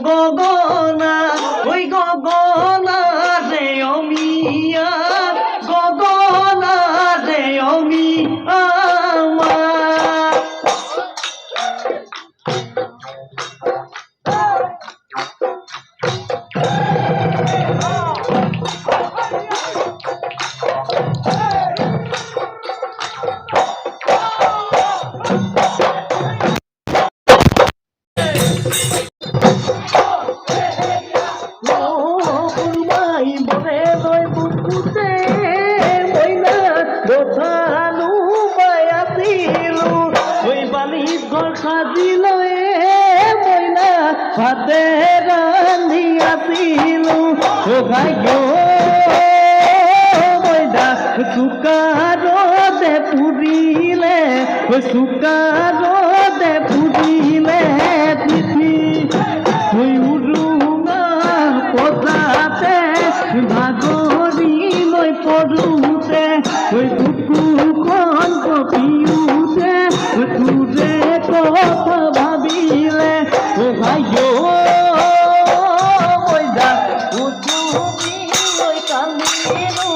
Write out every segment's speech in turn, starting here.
গগনা ওই গগনা ৰে অমিয়া গগনা ৰে অমিয়া ভাতে ৰান্ধিয়াছিলো ও ভাগ্য ময়দা সুকাৰতে পুৰিলে সুকাৰতে পুৰিলে তিথি ওই উৰুঙা পতাতে ভাগৰি লৈ পৰোতে ওই বুকুখন কঁপিওতে তোৰে কথা ভাবিলে ও ভাইও ময়দা উঠুবি ওই কান্দিলো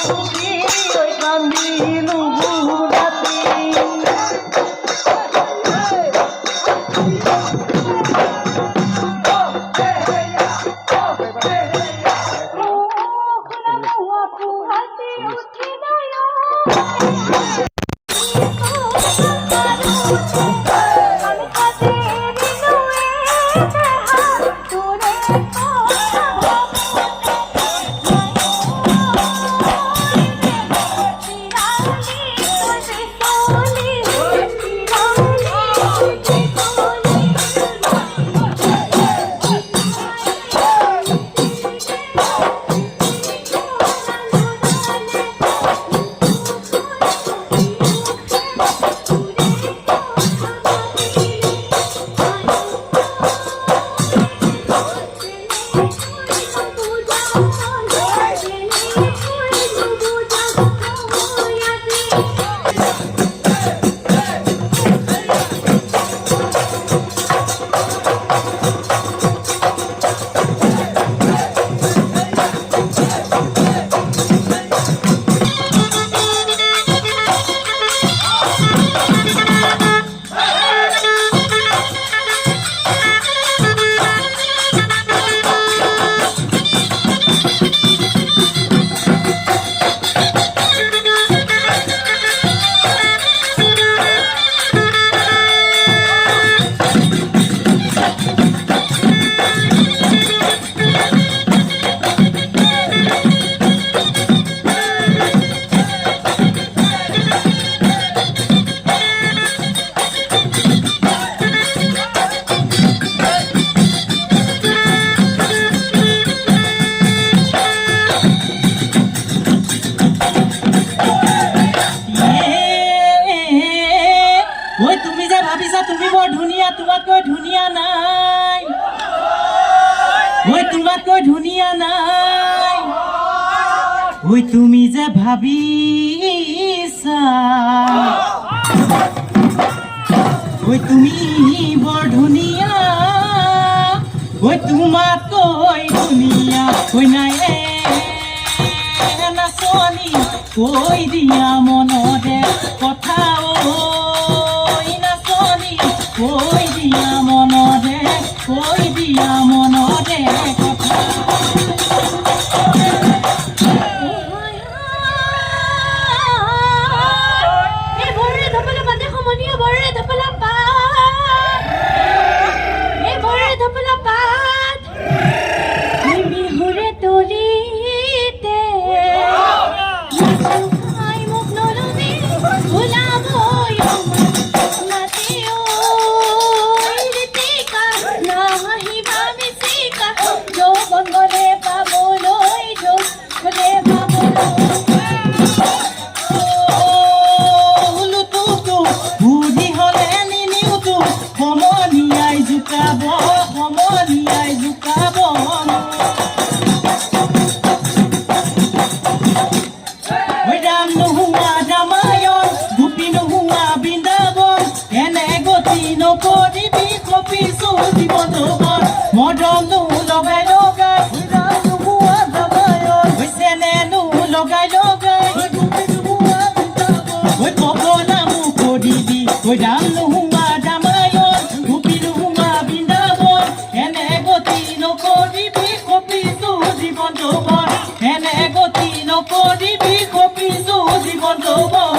উঠুবি ওই কান্দিলো বুড়াতি তুমি বৰ ধুনীয়া তোমাতকৈ ধুনীয়া নাই ওই তোমাতকৈ ধুনীয়া নাই ওই তুমি যে ভাবিছা ওই তুমি বৰ ধুনীয়া ওই তোমাতকৈ ধুনীয়া ওই নাই নাচনি কৈ দিয়া মনতে কথা কৈ দিয়া মনতে কথা লগাই লগাই ঐ পগলা মোক কৰিবি ঐ ৰাম নোহোৱা জামায়ত গোপী নোহোৱা বৃন্দাবন এনে গতি নকৰিবি কপিছো জীৱন যৌৱন এনে গতি নকৰিবি কপিছো জীৱন যৌৱন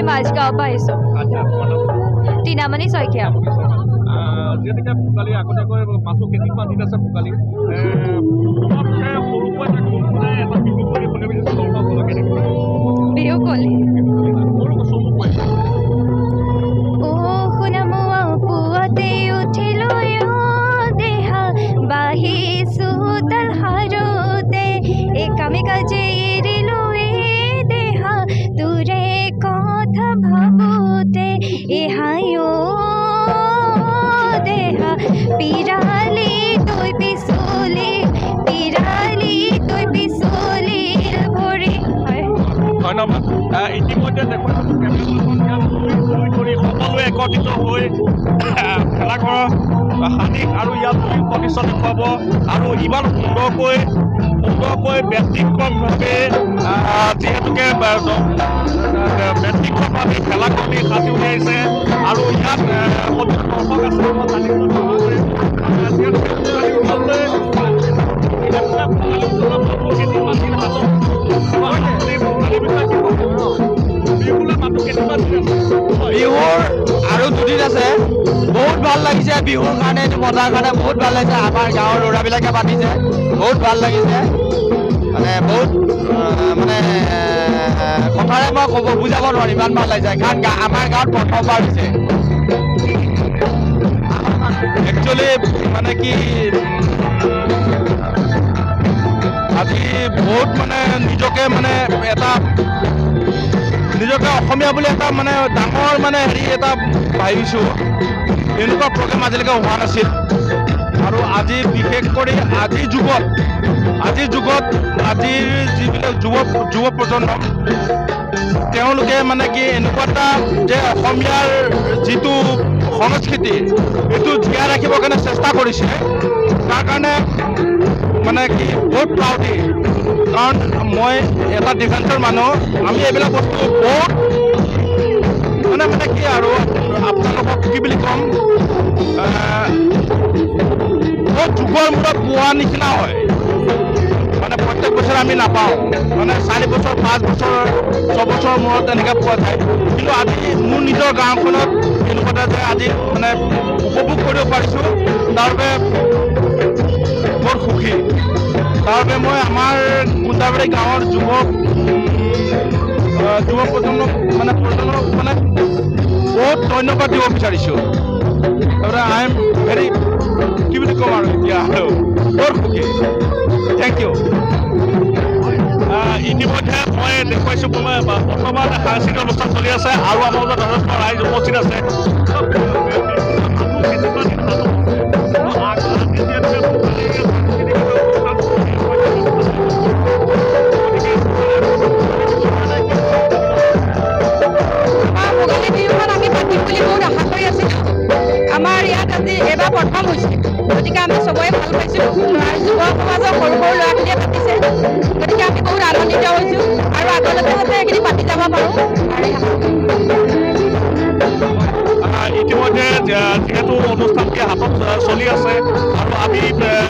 মাজগাঁৱৰ পৰা আহিছোঁ টিনামণি শইকীয়া যিহেতুকে ভোগালী আগতীয়াকৈ মাছটো কেইদিনমান দিন আছে ভোগালী বিহু কলি শুনামোৱা পুৱাতে উঠিলোঁ দেহা বাঢ়িছোঁ তাল হাৰতে কামে কাজে এৰিলোঁ দেহা তোৰে কথা ভাবোতে এহায়ো দেহা পিৰালি তই পিছলি ভৰি ধন্যবাদ ইতিমধ্যে সকলোৱে একত্ৰিত হৈ ভেলাঘৰৰ সানিক আৰু ইয়াত প্ৰতিষ্ঠা দেখুৱাব আৰু ইমান সুন্দৰকৈ ব্যক্তিক্ৰমভাৱে যিহেতুকে ব্যক্তিক্ৰমভাৱে ভেলাঘৰটি সাজি উলিয়াইছে আৰু ইয়াত বিহুৰ আৰু দুদিন আছে বহুত ভাল লাগিছে বিহুৰ কাৰণে মজাৰ কাৰণে বহুত ভাল লাগিছে আমাৰ গাঁৱৰ ল'ৰাবিলাকে পাতিছে বহুত ভাল লাগিছে মানে বহুত মানে কথাৰে মই বুজাব নোৱাৰিম, ইমান ভাল লাগিছে। কাৰণ আমাৰ গাঁৱত প্ৰথমবাৰ হৈছে। একচুৱেলি মানে কি আজি বহুত মানে নিজকে অসমীয়া বুলি এটা মানে ডাঙৰ মানে হেৰি এটা ভাবিছোঁ। এনেকুৱা প্ৰগ্ৰেম আজিলৈকে হোৱা নাছিল। আৰু আজি বিশেষ কৰি আজিৰ যুগত আজিৰ যিবিলাক যুৱ প্ৰজন্ম তেওঁলোকে মানে কি এনেকুৱা এটা যে অসমীয়াৰ যিটো সংস্কৃতি এইটো জীয়াই ৰাখিবৰ কাৰণে চেষ্টা কৰিছে। তাৰ কাৰণে মানে কি বহুত প্ৰাউডি, কাৰণ মই এটা ডিফেন্সৰ মানুহ। আমি এইবিলাক বস্তু বহুত মানে কি আৰু আপোনালোকক কি বুলি ক'ম, বহুত যুগৰ মূৰত পোৱা নিচিনা হয়। মানে প্ৰত্যেক বছৰে আমি নাপাওঁ, মানে 4 বছৰ 5 বছৰ 6 বছৰৰ মূৰত এনেকৈ পোৱা যায়। কিন্তু আজি মোৰ নিজৰ গাঁওখনত এনেকুৱা যে আজি মানে উপভোগ কৰিব পাৰিছোঁ, তাৰ বাবে বৰ সুখী। তাৰ বাবে মই আমাৰ কুন্দাবাৰী গাঁৱৰ যুৱ প্ৰজন্মক মানে বহুত ধন্যবাদ দিব বিচাৰিছোঁ। তাৰপৰা আই এম ভেৰি কি বুলি ক'ম আৰু এতিয়া আৰু বৰ সুখী। Thank you. ইতিমধ্যে মই দেখুৱাইছোঁ বৰ্তমান সাংস্কৃতিক অনুষ্ঠান চলি আছে আৰু আমাৰ মাজত যথেষ্ট ৰাইজ উপস্থিত আছে। ভোগালী বিহুখন আমি পাতিম বুলি বহুত আশা কৰি আছিলোঁ। আমাৰ ইয়াত আজি এইবাৰ প্ৰথম হৈছে, গতিকে আমি চবৰে ভাল পাইছোঁ। যুৱ সমাজৰ সৰু সৰু ল'ৰা-ছোৱালীয়ে পাতিছে, গতিকে আমি বহুত আনন্দিত হৈছোঁ আৰু আগলৈকে যাতে এইখিনি পাতি যাব পাৰোঁ। ইতিমধ্যে যিহেতু অনুষ্ঠানটি হাতত চলি আছে আৰু আমি